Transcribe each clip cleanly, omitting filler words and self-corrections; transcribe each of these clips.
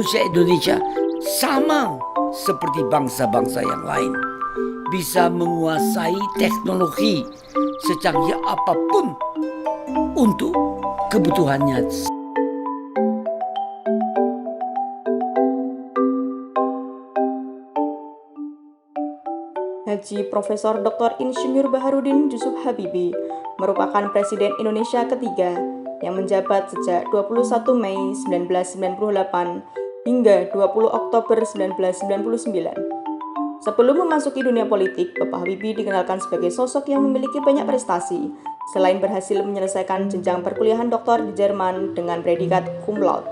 manusia Indonesia sama seperti bangsa-bangsa yang lain, bisa menguasai teknologi secanggih apapun untuk kebutuhannya. Haji Profesor Dr. Insinyur Baharudin Yusuf Habibie merupakan Presiden Indonesia ketiga yang menjabat sejak 21 Mei 1998 hingga 20 Oktober 1999. Sebelum memasuki dunia politik, Bapak Habibie dikenalkan sebagai sosok yang memiliki banyak prestasi, selain berhasil menyelesaikan jenjang perkuliahan doktor di Jerman dengan predikat cum laude.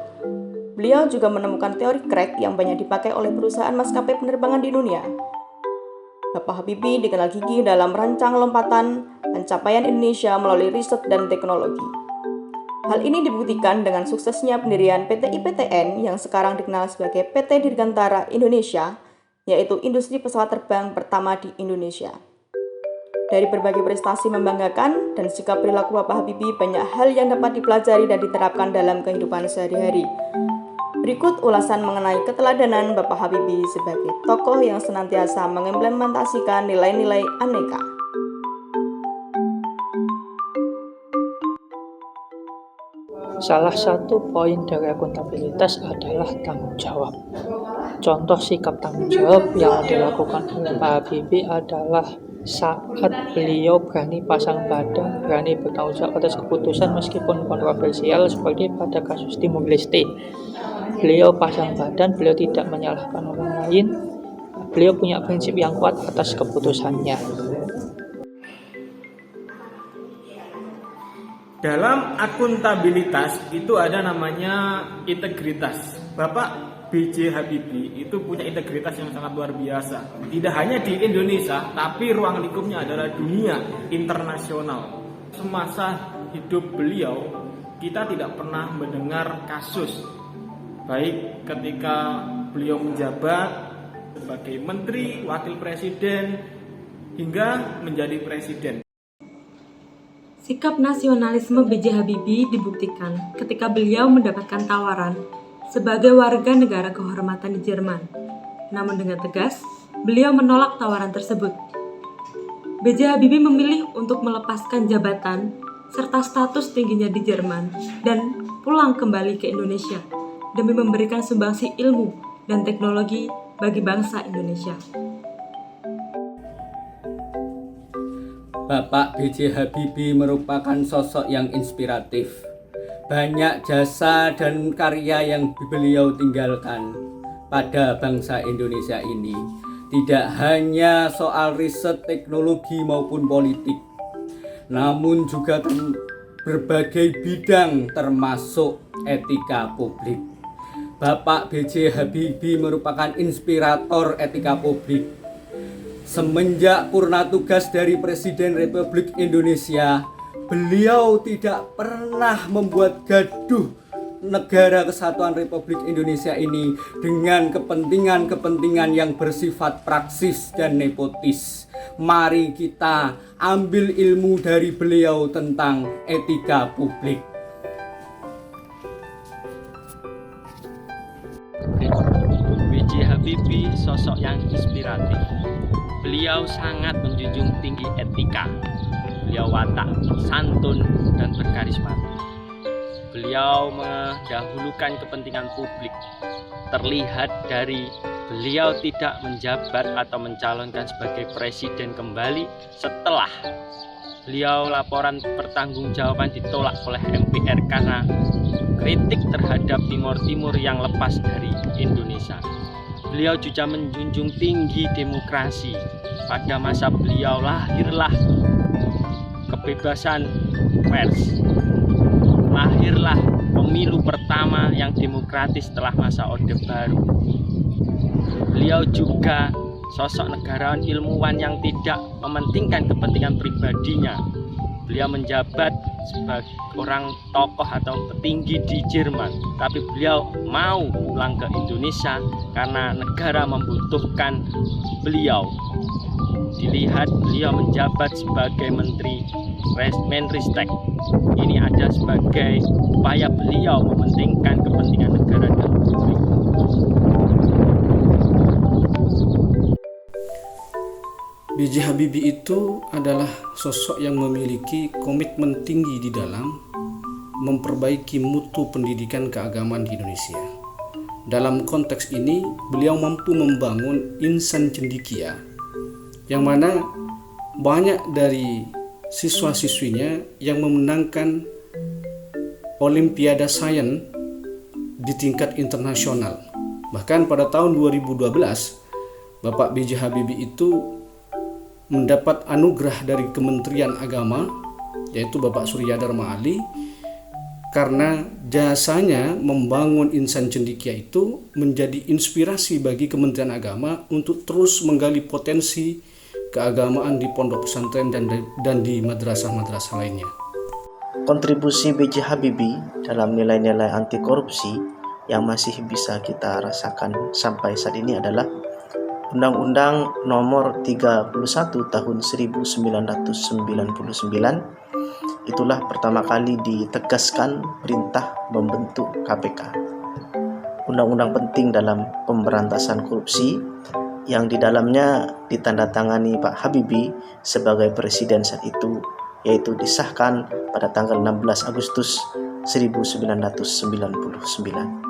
Beliau juga menemukan teori crack yang banyak dipakai oleh perusahaan maskapai penerbangan di dunia. Bapak Habibie dikenal gigih dalam merancang lompatan pencapaian Indonesia melalui riset dan teknologi. Hal ini dibuktikan dengan suksesnya pendirian PT IPTN yang sekarang dikenal sebagai PT Dirgantara Indonesia, yaitu industri pesawat terbang pertama di Indonesia. Dari berbagai prestasi membanggakan dan sikap perilaku Bapak Habibie, banyak hal yang dapat dipelajari dan diterapkan dalam kehidupan sehari-hari. Berikut ulasan mengenai keteladanan Bapak Habibie sebagai tokoh yang senantiasa mengimplementasikan nilai-nilai aneka. Salah satu poin dari akuntabilitas adalah tanggung jawab. Contoh sikap tanggung jawab yang dilakukan oleh Pak Habibie adalah saat beliau berani pasang badan, berani bertanggung jawab atas keputusan meskipun kontroversial seperti pada kasus Timur Leste. Beliau pasang badan, beliau tidak menyalahkan orang lain, beliau punya prinsip yang kuat atas keputusannya. Dalam akuntabilitas itu ada namanya integritas. Bapak B.J. Habibie itu punya integritas yang sangat luar biasa. Tidak hanya di Indonesia, tapi ruang lingkupnya adalah dunia internasional. Semasa hidup beliau, kita tidak pernah mendengar kasus, baik ketika beliau menjabat sebagai menteri, wakil presiden, hingga menjadi presiden. Sikap nasionalisme B.J. Habibie dibuktikan ketika beliau mendapatkan tawaran sebagai warga negara kehormatan di Jerman. Namun dengan tegas, beliau menolak tawaran tersebut. B.J. Habibie memilih untuk melepaskan jabatan serta status tingginya di Jerman dan pulang kembali ke Indonesia demi memberikan sumbangsi ilmu dan teknologi bagi bangsa Indonesia. Bapak B.J. Habibie merupakan sosok yang inspiratif. Banyak jasa dan karya yang beliau tinggalkan pada bangsa Indonesia ini. Tidak hanya soal riset teknologi maupun politik, namun juga berbagai bidang termasuk etika publik. Bapak B.J. Habibie merupakan inspirator etika publik. Semenjak purna tugas dari Presiden Republik Indonesia, beliau tidak pernah membuat gaduh negara kesatuan Republik Indonesia ini dengan kepentingan-kepentingan yang bersifat praksis dan nepotis. Mari kita ambil ilmu dari beliau tentang etika publik. B.J. Habibie sosok yang inspiratif. Beliau sangat menjunjung tinggi etika. Beliau watak, santun, dan berkarismatik. Beliau mendahulukan kepentingan publik. Terlihat dari beliau tidak menjabat atau mencalonkan sebagai presiden kembali setelah beliau laporan pertanggungjawaban ditolak oleh MPR karena kritik terhadap Timur Timur yang lepas dari Indonesia. Beliau juga menjunjung tinggi demokrasi. Pada masa beliau lahirlah kebebasan pers. Lahirlah pemilu pertama yang demokratis setelah masa Orde Baru. Beliau juga sosok negarawan ilmuwan yang tidak mementingkan kepentingan pribadinya. Beliau menjabat sebagai orang tokoh atau petinggi di Jerman, tapi beliau mau pulang ke Indonesia karena negara membutuhkan beliau. Dilihat beliau menjabat sebagai Menteri Menristek. Ini ada sebagai upaya beliau mementingkan kepentingan negara dan publik. B.J. Habibie itu adalah sosok yang memiliki komitmen tinggi di dalam memperbaiki mutu pendidikan keagamaan di Indonesia. Dalam konteks ini, beliau mampu membangun insan cendekia, yang mana banyak dari siswa-siswinya yang memenangkan Olimpiade Sains di tingkat internasional. Bahkan pada tahun 2012, Bapak B.J. Habibie itu mendapat anugerah dari Kementerian Agama, yaitu Bapak Surya Dharma Ali, karena jasanya membangun insan cendekia itu menjadi inspirasi bagi Kementerian Agama untuk terus menggali potensi keagamaan di pondok pesantren dan di madrasah-madrasah lainnya. Kontribusi B.J. Habibie dalam nilai-nilai anti korupsi yang masih bisa kita rasakan sampai saat ini adalah Undang-Undang Nomor 31 Tahun 1999. Itulah pertama kali ditegaskan perintah membentuk KPK. Undang-undang penting dalam pemberantasan korupsi yang di dalamnya ditandatangani Pak Habibie sebagai presiden saat itu, yaitu disahkan pada tanggal 16 Agustus 1999.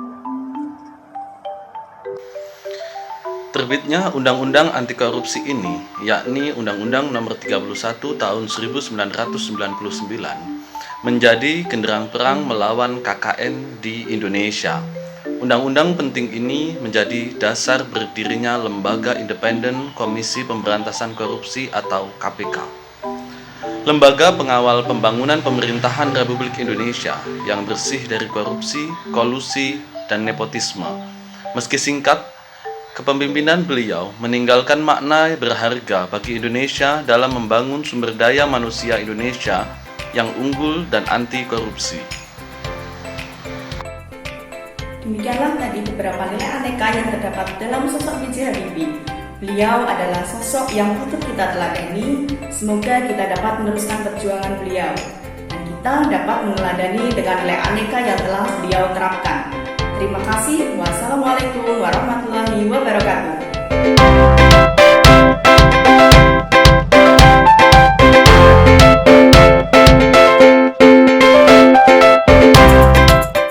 Terbitnya Undang-Undang Anti Korupsi ini, yakni Undang-Undang Nomor 31 Tahun 1999, menjadi genderang perang melawan KKN di Indonesia. Undang-undang penting ini menjadi dasar berdirinya Lembaga Independen Komisi Pemberantasan Korupsi atau KPK. Lembaga pengawal pembangunan pemerintahan Republik Indonesia yang bersih dari korupsi, kolusi, dan nepotisme. Meski singkat, kepemimpinan beliau meninggalkan makna berharga bagi Indonesia dalam membangun sumber daya manusia Indonesia yang unggul dan anti korupsi. Demikianlah tadi beberapa nilai aneka yang terdapat dalam sosok B.J. Habibie. Beliau adalah sosok yang patut kita teladani. Semoga kita dapat meneruskan perjuangan beliau dan kita dapat meneladani dengan nilai aneka yang telah beliau terapkan. Terima kasih. Wassalamualaikum warahmatullahi wabarakatuh.